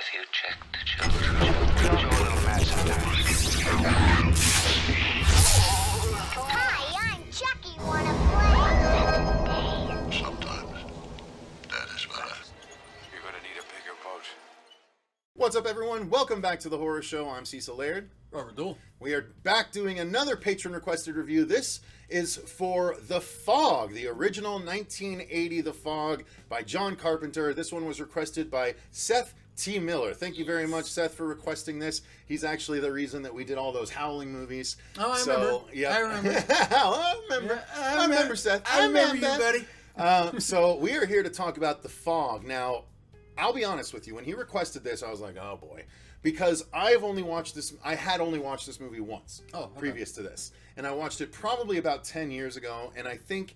Have you checked the children? You're a little mad sometimes. Hi, I'm Chucky. Wanna play? Sometimes that is better. You're gonna need a bigger boat. What's up, everyone? Welcome back to the Horror Show. I'm Cecil Laird. Robert Duell. We are back doing another patron-requested review. This is for The Fog, the original 1980 The Fog by John Carpenter. This one was requested by Seth T. Miller. Thank you very much, Seth, for requesting this. He's actually the reason that we did all those Howling movies. Oh, I remember. Yeah. I remember. I remember, Seth. I remember you, buddy. So we are here to talk about The Fog. Now, I'll be honest with you. When he requested this, I was like, oh boy. Because I had only watched this movie once previous to this. And I watched it probably about 10 years ago. And I think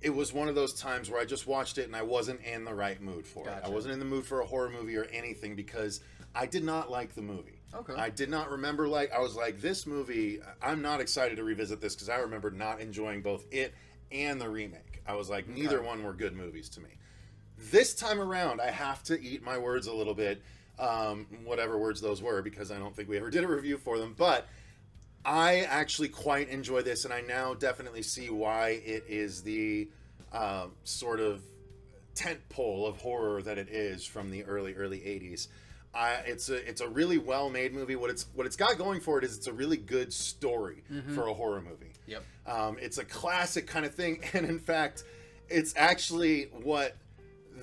it was one of those times where I just watched it and I wasn't in the right mood for it. I wasn't in the mood for a horror movie or anything because I did not like the movie. Okay. I did not remember, I was like, this movie, I'm not excited to revisit this because I remember not enjoying both it and the remake. I was like, neither one were good movies to me. This time around, I have to eat my words a little bit, whatever words those were, because I don't think we ever did a review for them, but I actually quite enjoy this, and I now definitely see why it is the sort of tent pole of horror that it is from the early 80s. It's a really well-made movie. What it's got going for it is it's a really good story for a horror movie. Yep. It's a classic kind of thing, and in fact, it's actually what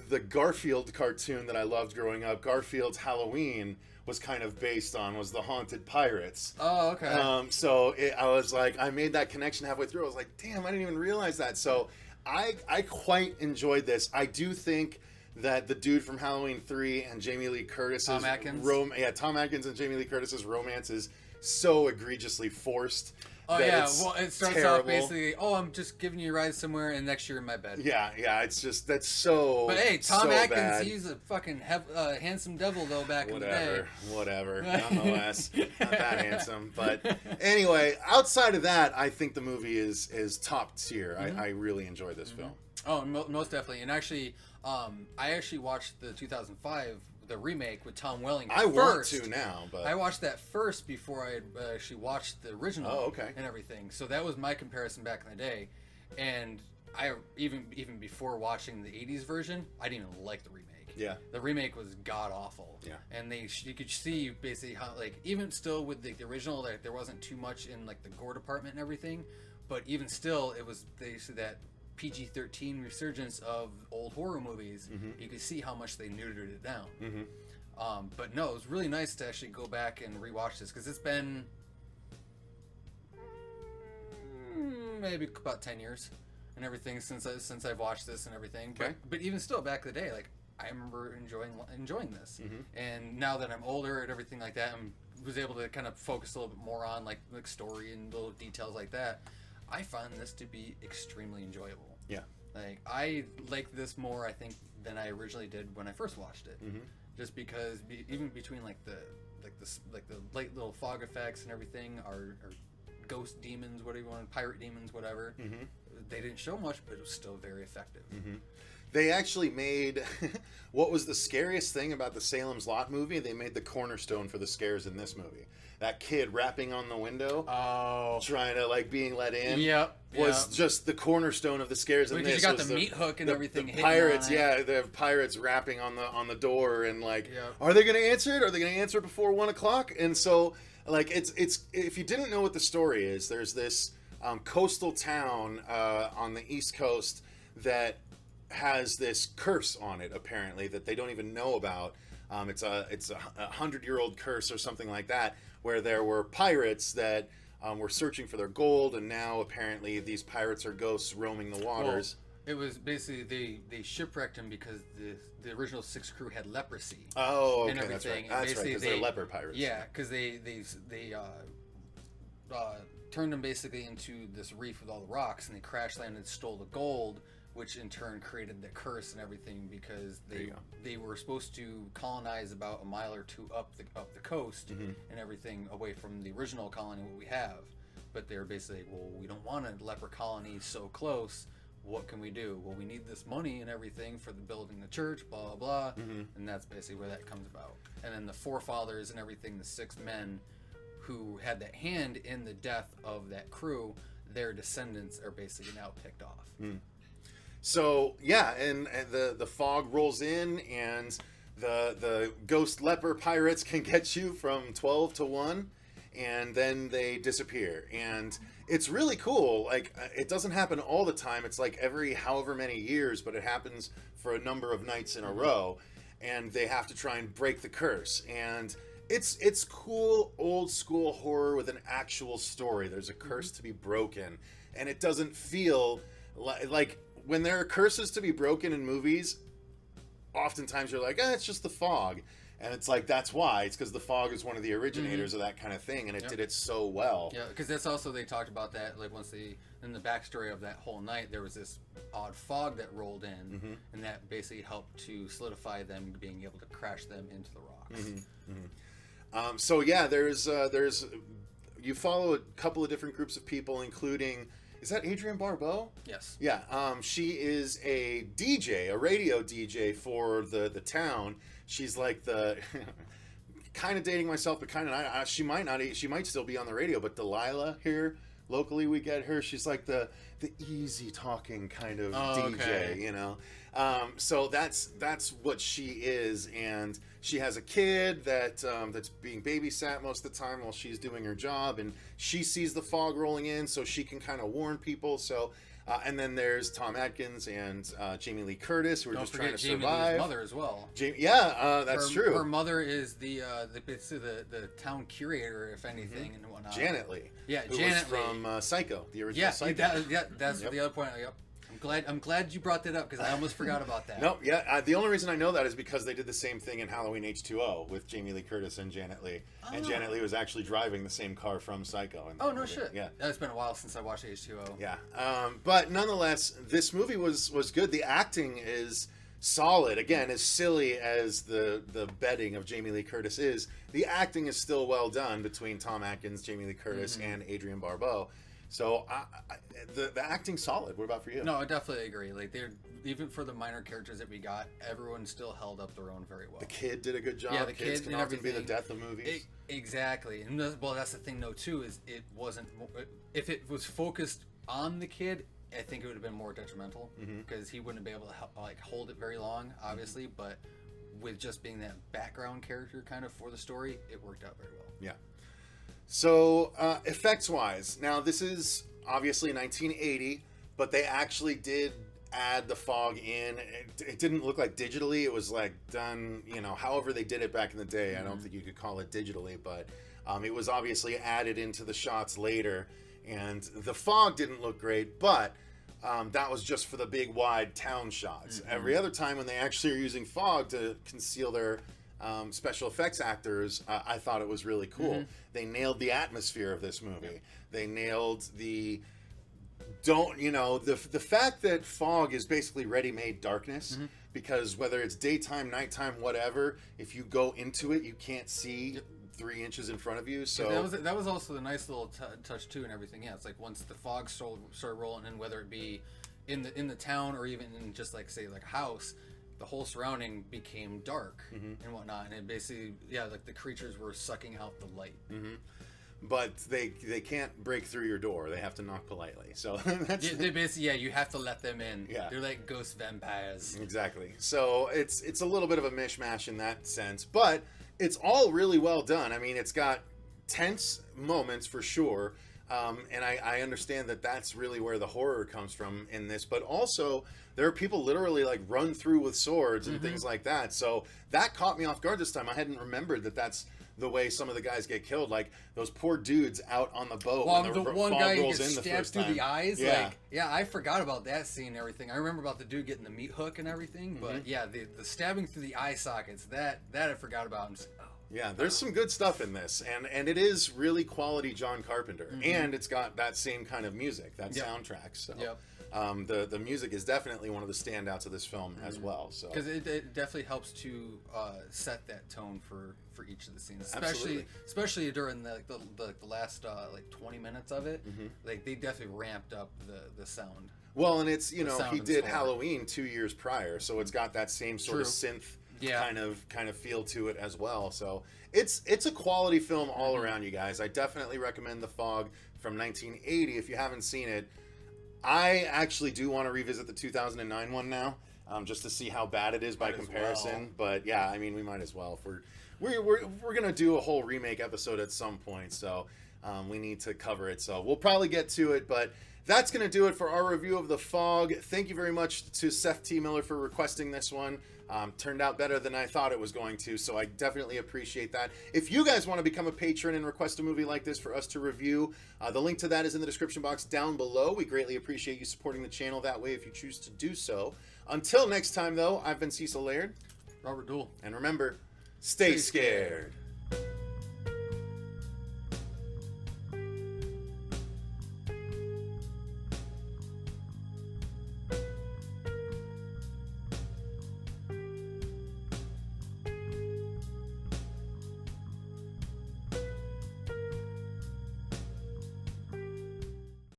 the Garfield cartoon that I loved growing up, Garfield's Halloween, was kind of based on, was the Haunted Pirates. Oh, okay. I was like, I made that connection halfway through. I was like, damn, I didn't even realize that. So I quite enjoyed this. I do think that the dude from Halloween 3 and Jamie Lee Curtis's Tom Atkins? Tom Atkins and Jamie Lee Curtis's romance is so egregiously forced. Oh, that yeah. it's Well, it starts terrible. off basically, I'm just giving you a ride somewhere, and next you're in my bed. Yeah, it's just, that's so But hey, Tom so Atkins, bad. he's a fucking handsome devil, though, back in the day. Whatever. Nonetheless, not that handsome. But anyway, outside of that, I think the movie is top tier. I really enjoy this film. Oh, most definitely. And actually, I actually watched the 2005 the remake with Tom Welling I first. want to now, but I watched that first before I had actually watched the original. Oh, okay. And everything. So that was my comparison back in the day. And I even before watching the 80s version, I didn't even like the remake. Yeah. The remake was god awful. Yeah. And you could see basically how, like, even still with the original, like, there wasn't too much in, like, the gore department and everything, but even still, it was basically that PG-13 resurgence of old horror movies. You could see how much they neutered it down. But no, it was really nice to actually go back and rewatch this, because it's been maybe about 10 years and everything since I've watched this and everything. Okay. But even still, back in the day, like, I remember enjoying this. And now that I'm older and everything like that, I was able to kind of focus a little bit more on like story and little details like that. I found this to be extremely enjoyable. Yeah. Like, I like this more, I think, than I originally did when I first watched it. Just because even between like the light little fog effects and everything, are ghost demons, whatever you want, pirate demons, whatever. They didn't show much, but it was still very effective. They actually made what was the scariest thing about the Salem's Lot movie? They made the cornerstone for the scares in this movie. That kid rapping on the window, trying to, like, being let in, was just the cornerstone of the scares in this. Because you got the meat hook and everything. The pirates, the pirates rapping on the door, and like, are they going to answer it? Are they going to answer it before 1 o'clock? And so, like, it's if you didn't know what the story is, there's this coastal town on the East Coast that has this curse on it, apparently, that they don't even know about. It's a 100-year-old curse or something like that, where there were pirates that were searching for their gold, and now apparently these pirates are ghosts roaming the waters. Well, it was basically they shipwrecked him because the original 6 crew had leprosy. Oh, okay, and everything. that's right, because they're leper pirates. Yeah, because they turned them basically into this reef with all the rocks, and they crash landed, stole the gold, which in turn created the curse and everything, because they were supposed to colonize about a mile or two up the coast and everything, away from the original colony what we have. But they're basically, well, we don't want a leper colony so close. what can we do? Well, we need this money and everything for the building the church, blah, blah, blah. And that's basically where that comes about. And then the forefathers and everything, the 6 men who had that hand in the death of that crew, their descendants are basically now picked off. So yeah, and the fog rolls in, and the ghost leper pirates can get you from 12 to 1, and then they disappear. And it's really cool. Like, it doesn't happen all the time. It's like every however many years, but it happens for a number of nights in a row, and they have to try and break the curse. And it's cool old school horror with an actual story. There's a curse to be broken, and it doesn't feel like when there are curses to be broken in movies, oftentimes you're like, it's just the fog. And it's like, that's why. It's because the fog is one of the originators of that kind of thing, and it did it so well. Yeah, because that's also, they talked about that, like, once in the backstory of that whole night, there was this odd fog that rolled in, and that basically helped to solidify them being able to crash them into the rocks. So yeah, there's you follow a couple of different groups of people, including, is that Adrienne Barbeau? Yes. Yeah. She is a DJ, a radio DJ for the town. She's like the kind of dating myself, but kind of not. She might still be on the radio. But Delilah here locally, we get her. She's like the easy talking kind of DJ, okay. you know. So that's what she is, and she has a kid that's being babysat most of the time while she's doing her job, and she sees the fog rolling in, so she can kind of warn people. So, and then there's Tom Atkins and Jamie Lee Curtis, who are just trying to Jamie survive. Lee's mother as well. That's true. Her mother is the town curator, if anything, and whatnot. Janet Lee. Yeah, who Janet was from Psycho, the original Psycho. That's the other point. Yep. I'm glad you brought that up, because I almost forgot about that. No, yeah. The only reason I know that is because they did the same thing in Halloween H2O with Jamie Lee Curtis and Janet Lee. And Janet Lee was actually driving the same car from Psycho. Oh, no shit. Yeah. It's been a while since I watched H2O. Yeah. But nonetheless, this movie was good. The acting is solid. Again, as silly as the betting of Jamie Lee Curtis is, the acting is still well done between Tom Atkins, Jamie Lee Curtis, and Adrienne Barbeau. So the acting's solid. What about for you? No, I definitely agree. Like, they're, even for the minor characters that we got, everyone still held up their own very well. The kid did a good job. Yeah, the Kids kid can and often be the everything. death of movies. Exactly. And that's the thing, though, too, is it wasn't. If it was focused on the kid, I think it would have been more detrimental, because he wouldn't be able to hold it very long, obviously. But with just being that background character kind of for the story, it worked out very well. Yeah. So, effects-wise, now this is obviously 1980, but they actually did add the fog in. It didn't look like digitally. It was like done, however they did it back in the day. I don't think you could call it digitally, but it was obviously added into the shots later. And the fog didn't look great, but that was just for the big, wide town shots. Every other time when they actually are using fog to conceal their special effects actors, I thought it was really cool. They nailed the atmosphere of this movie. They nailed the fact that fog is basically ready-made darkness, because whether it's daytime, nighttime, whatever, if you go into it, you can't see 3 inches in front of you. So that was also the nice little touch too, and everything. Yeah, it's like once the fog started rolling in, whether it be in the town or even in just like say like a house, the whole surrounding became dark and whatnot, and it basically, like the creatures were sucking out the light. But they can't break through your door. They have to knock politely. So that's they basically, you have to let them in. Yeah. They're like ghost vampires. Exactly. So it's a little bit of a mishmash in that sense, but it's all really well done. I mean, it's got tense moments for sure. And I understand that that's really where the horror comes from in this, but also there are people literally like run through with swords and things like that. So that caught me off guard this time. I hadn't remembered that that's the way some of the guys get killed. Like those poor dudes out on the boat. Well, when the one fog guy rolls gets in the stabbed first through time. the eyes. Yeah. I forgot about that scene and everything. I remember about the dude getting the meat hook and everything, but the stabbing through the eye sockets, that I forgot about. I'm just, Yeah, there's some good stuff in this, and it is really quality John Carpenter, and it's got that same kind of music, that soundtrack. So, the music is definitely one of the standouts of this film as well. So, because it definitely helps to set that tone for each of the scenes, Absolutely. especially during the last like 20 minutes of it. Like they definitely ramped up the sound. Well, and it's, The sound he and did score. Halloween 2 years prior, so it's got that same sort of synth kind of feel to it as well. So it's a quality film all around, you guys. I definitely recommend The Fog from 1980 if you haven't seen it. I actually do want to revisit the 2009 one now, just to see how bad it is by comparison. But yeah, I mean, we might as well. If we're gonna do a whole remake episode at some point, so we need to cover it. So we'll probably get to it, but that's going to do it for our review of The Fog. Thank you very much to Seth T. Miller for requesting this one. Turned out better than I thought it was going to, so I definitely appreciate that. If you guys want to become a patron and request a movie like this for us to review, the link to that is in the description box down below. We greatly appreciate you supporting the channel that way if you choose to do so. Until next time, though, I've been Cecil Laird. Robert Duell. And remember, stay scared.